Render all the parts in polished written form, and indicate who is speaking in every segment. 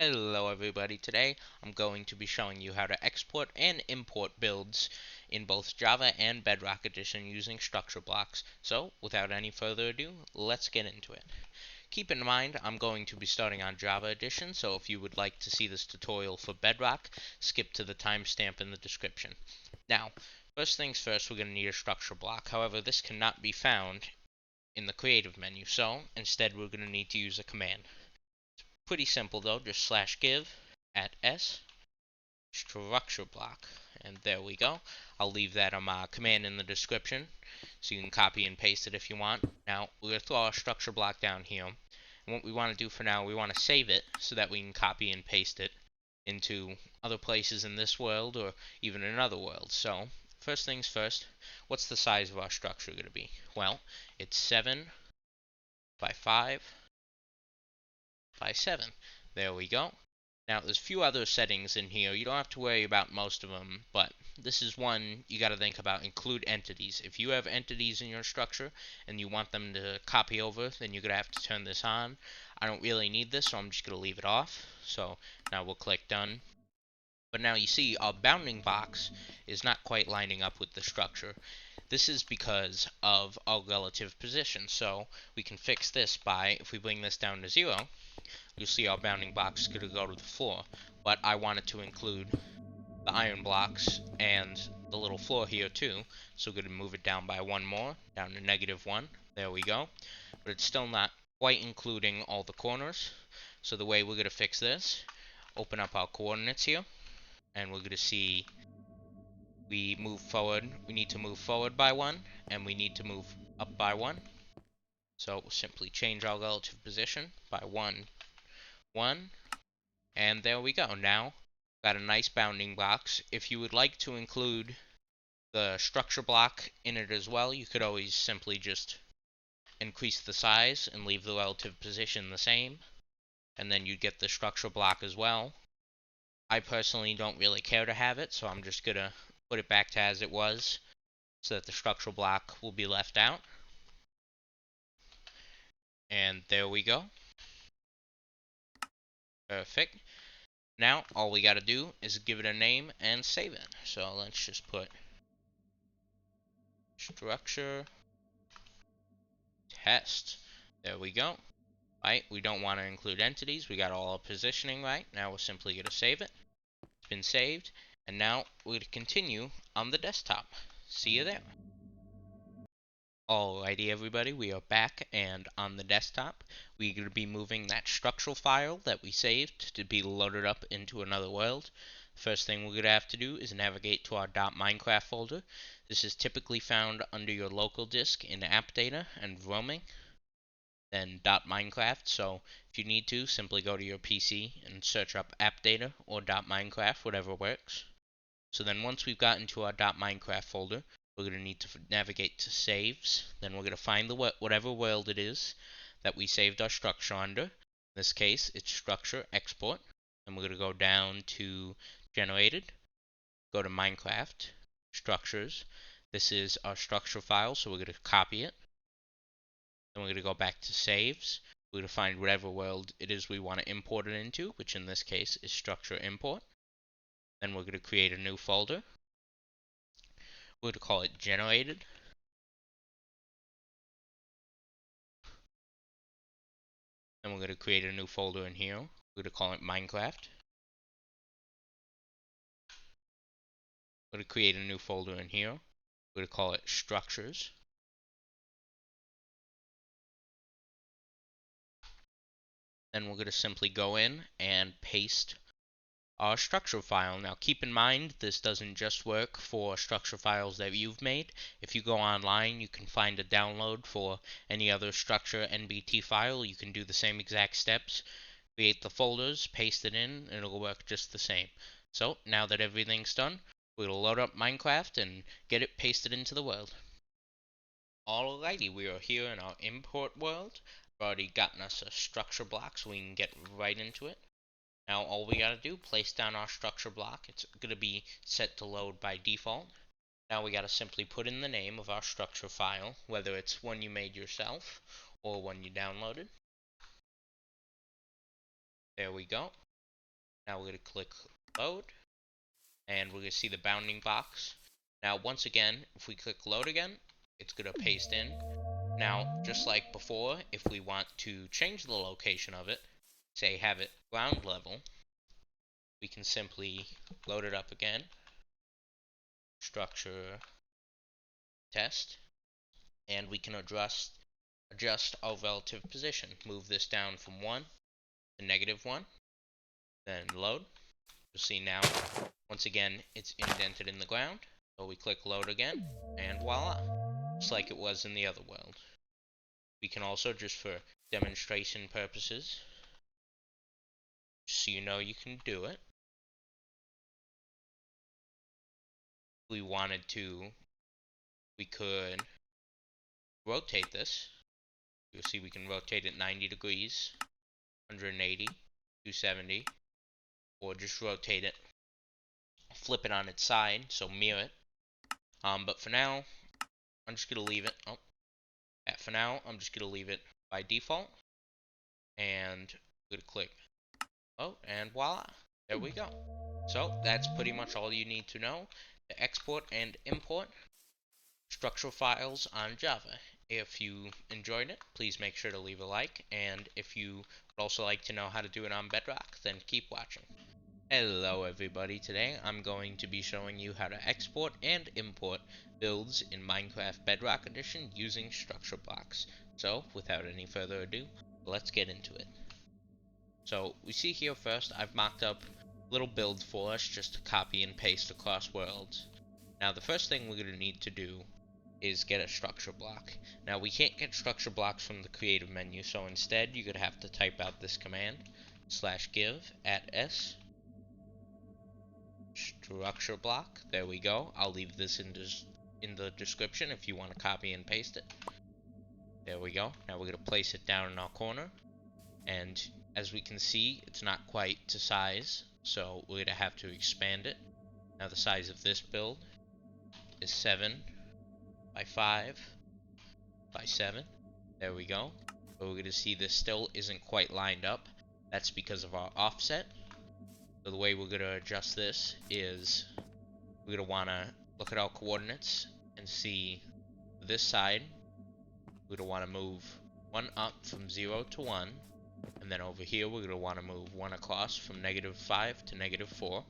Speaker 1: Hello everybody, today I'm going to be showing you how to export and import builds in both Java and Bedrock Edition using structure blocks. So without any further ado, let's get into it. Keep in mind I'm going to be starting on Java Edition, so if you would like to see this tutorial for Bedrock, skip to the timestamp in the description. Now, first things first, we're going to need a structure block. However, this cannot be found in the creative menu, so instead we're going to need to use a command. Pretty simple though, just /give @s structure block, and there we go. I'll leave that command in the description so you can copy and paste it if you want. Now we're going to throw our structure block down here, and what we want to do for now, we want to save it so that we can copy and paste it into other places in this world or even another world. So first things first, what's the size of our structure going to be? Well, it's 7 by 5 by 7. There we go. Now, there's a few other settings in here. You don't have to worry about most of them, but this is one you got to think about. Include entities. If you have entities in your structure and you want them to copy over, then you're going to have to turn this on. I don't really need this, so I'm just going to leave it off. So now we'll click Done. But now you see our bounding box is not quite lining up with the structure. This is because of our relative position. So we can fix this by, if we bring this down to 0, you'll see our bounding box is going to go to the floor. But I wanted to include the iron blocks and the little floor here too. So we're going to move it down by one more, down to -1. There we go. But it's still not quite including all the corners. So the way we're going to fix this, open up our coordinates here, and we're going to see we need to move forward by 1, and we need to move up by 1. So we'll simply change our relative position by 1, 1, and there we go. Now, got a nice bounding box. If you would like to include the structure block in it as well, you could always simply just increase the size and leave the relative position the same, and then you'd get the structure block as well. I personally don't really care to have it, so I'm just going to put it back to as it was so that the structural block will be left out. And there we go. Perfect. Now all we got to do is give it a name and save it. So let's just put structure test. There we go. Right, we don't want to include entities. We got all our positioning right. Now we're simply going to save it. It's been saved. And now we're going to continue on the desktop. See you there. Alrighty everybody, we are back, and on the desktop we're going to be moving that structural file that we saved to be loaded up into another world. First thing we're going to have to do is navigate to our .minecraft folder. This is typically found under your local disk in app data and roaming, then .minecraft. So if you need to, simply go to your PC and search up app data or .minecraft, whatever works. So then once we've gotten to our .minecraft folder, we're going to need to navigate to saves. Then we're going to find the whatever world it is that we saved our structure under. In this case, it's structure export. And we're going to go down to generated, go to Minecraft, structures. This is our structure file, so we're going to copy it. Then we're going to go back to saves. We're going to find whatever world it is we want to import it into, which in this case is structure import. Then we're going to create a new folder. We're going to call it generated. Then we're going to create a new folder in here. We're going to call it Minecraft. We're going to create a new folder in here. We're going to call it structures. Then we're going to simply go in and paste our structure file. Now keep in mind, this doesn't just work for structure files that you've made. If you go online, you can find a download for any other structure NBT file. You can do the same exact steps, create the folders, paste it in, and it'll work just the same. So now that everything's done, we'll load up Minecraft and get it pasted into the world. Alrighty, we are here in our import world. We've already gotten us a structure block, so we can get right into it. Now all we gotta do, place down our structure block. It's gonna be set to load by default. Now we gotta simply put in the name of our structure file, whether it's one you made yourself or one you downloaded. There we go. Now we're going to click load, and we're going to see the bounding box. Now once again, if we click load again, it's going to paste in. Now, just like before, if we want to change the location of it, say have it ground level, we can simply load it up again, structure test, and we can adjust our relative position. Move this down from 1 to -1, then load. You'll see now, once again, it's indented in the ground. So we click load again, and voila, just like it was in the other world. We can also, just for demonstration purposes, so you know you can do it, if we wanted to, we could rotate this. You'll see we can rotate it 90 degrees, 180, 270, or just rotate it, flip it on its side, so mirror it. But for now, I'm just gonna leave it. For now, I'm just gonna leave it by default, and I'm gonna click and voila, there we go. So that's pretty much all you need to know to export and import structural files on Java. If you enjoyed it, please make sure to leave a like, and if you would also like to know how to do it on Bedrock, then keep watching. Hello everybody, today I'm going to be showing you how to export and import builds in Minecraft Bedrock Edition using structure blocks. So, without any further ado, let's get into it. So, we see here first, I've mocked up little builds for us just to copy and paste across worlds. Now, the first thing we're going to need to do is get a structure block. Now, we can't get structure blocks from the creative menu, so instead you're going to have to type out this command, /give @s structure block. There we go. I'll leave this in the description if you want to copy and paste it. There we go. Now we're going to place it down in our corner, and as we can see, it's not quite to size, so we're going to have to expand it. Now the size of this build is 7 by 5 by 7. There we go. But we're going to see this still isn't quite lined up. That's because of our offset. So the way we're going to adjust this is we're going to want to look at our coordinates and see this side. We're going to want to move 1 up from 0 to 1. And then over here we're going to want to move 1 across from -5 to -4.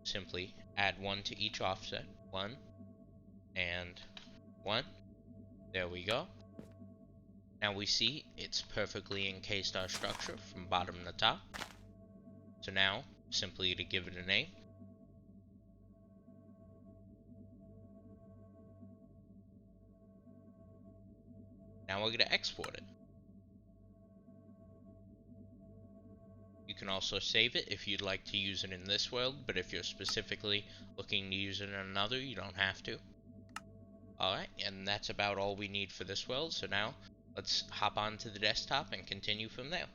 Speaker 1: Simply add 1 to each offset. 1 and 1. There we go. Now we see it's perfectly encased our structure from bottom to top. So now, simply to give it a name, now we're going to export it. You can also save it if you'd like to use it in this world, but if you're specifically looking to use it in another, you don't have to. Alright, and that's about all we need for this world, so now let's hop onto the desktop and continue from there.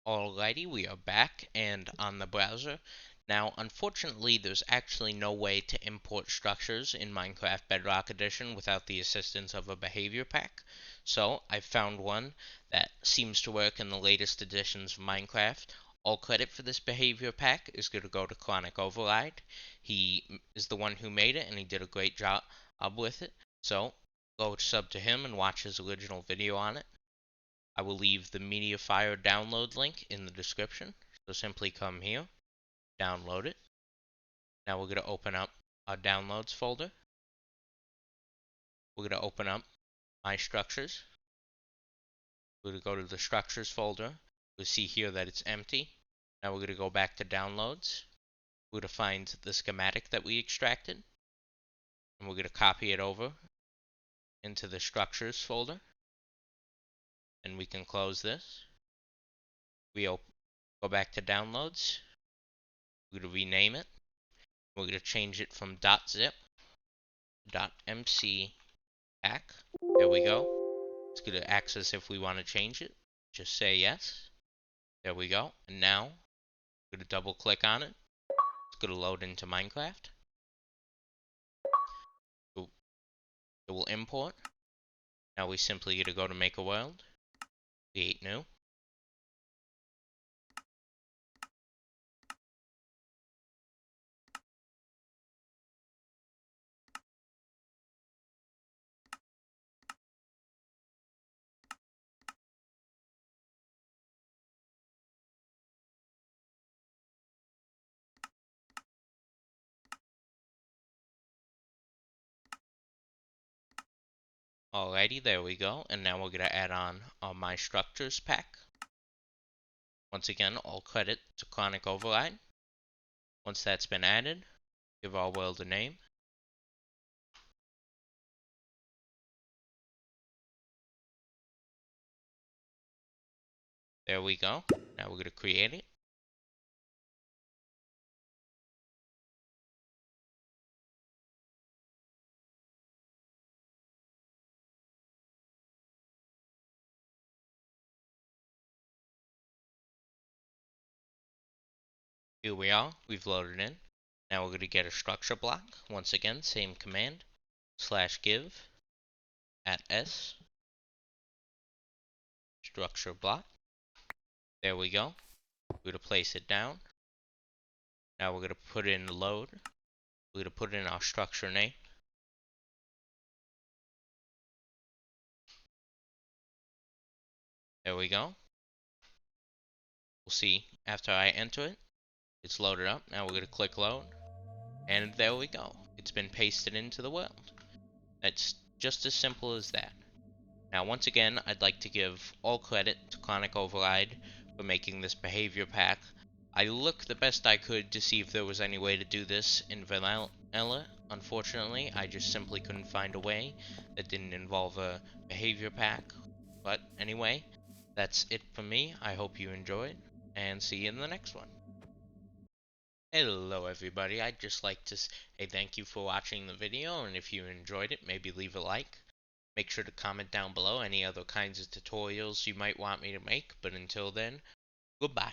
Speaker 1: Alrighty, we are back and on the browser. Now, unfortunately, there's actually no way to import structures in Minecraft Bedrock Edition without the assistance of a behavior pack. So, I found one that seems to work in the latest editions of Minecraft. All credit for this behavior pack is going to go to Chronic Override. He is the one who made it, and he did a great job with it. So, go sub to him and watch his original video on it. I will leave the MediaFire download link in the description. So simply come here, download it. Now we're going to open up our downloads folder. We're going to open up My Structures. We're going to go to the Structures folder. We'll see here that it's empty. Now we're going to go back to Downloads. We're going to find the schematic that we extracted. And we're going to copy it over into the Structures folder. And we can close this. We go back to Downloads. We're going to rename it. We're going to change it from .zip to .mc pack. There we go. It's going to access if we want to change it. Just say yes. There we go. And now we're going to double click on it. It's going to load into Minecraft. It will import. Now we simply going to go to make a world. Create new. Alrighty, there we go. And now we're going to add on our My Structures pack. Once again, all credit to Chronic Override. Once that's been added, give our world a name. There we go. Now we're going to create it. Here we are. We've loaded in. Now we're going to get a structure block. Once again, same command. /give @s structure block. There we go. We're going to place it down. Now we're going to put in load. We're going to put in our structure name. There we go. We'll see after I enter it, it's loaded up. Now we're going to click load. And there we go. It's been pasted into the world. That's just as simple as that. Now once again, I'd like to give all credit to Chronic Override for making this behavior pack. I looked the best I could to see if there was any way to do this in vanilla. Unfortunately, I just simply couldn't find a way that didn't involve a behavior pack. But anyway, that's it for me. I hope you enjoyed, and see you in the next one. Hello everybody, I'd just like to say thank you for watching the video, and if you enjoyed it, maybe leave a like. Make sure to comment down below any other kinds of tutorials you might want me to make, but until then, goodbye.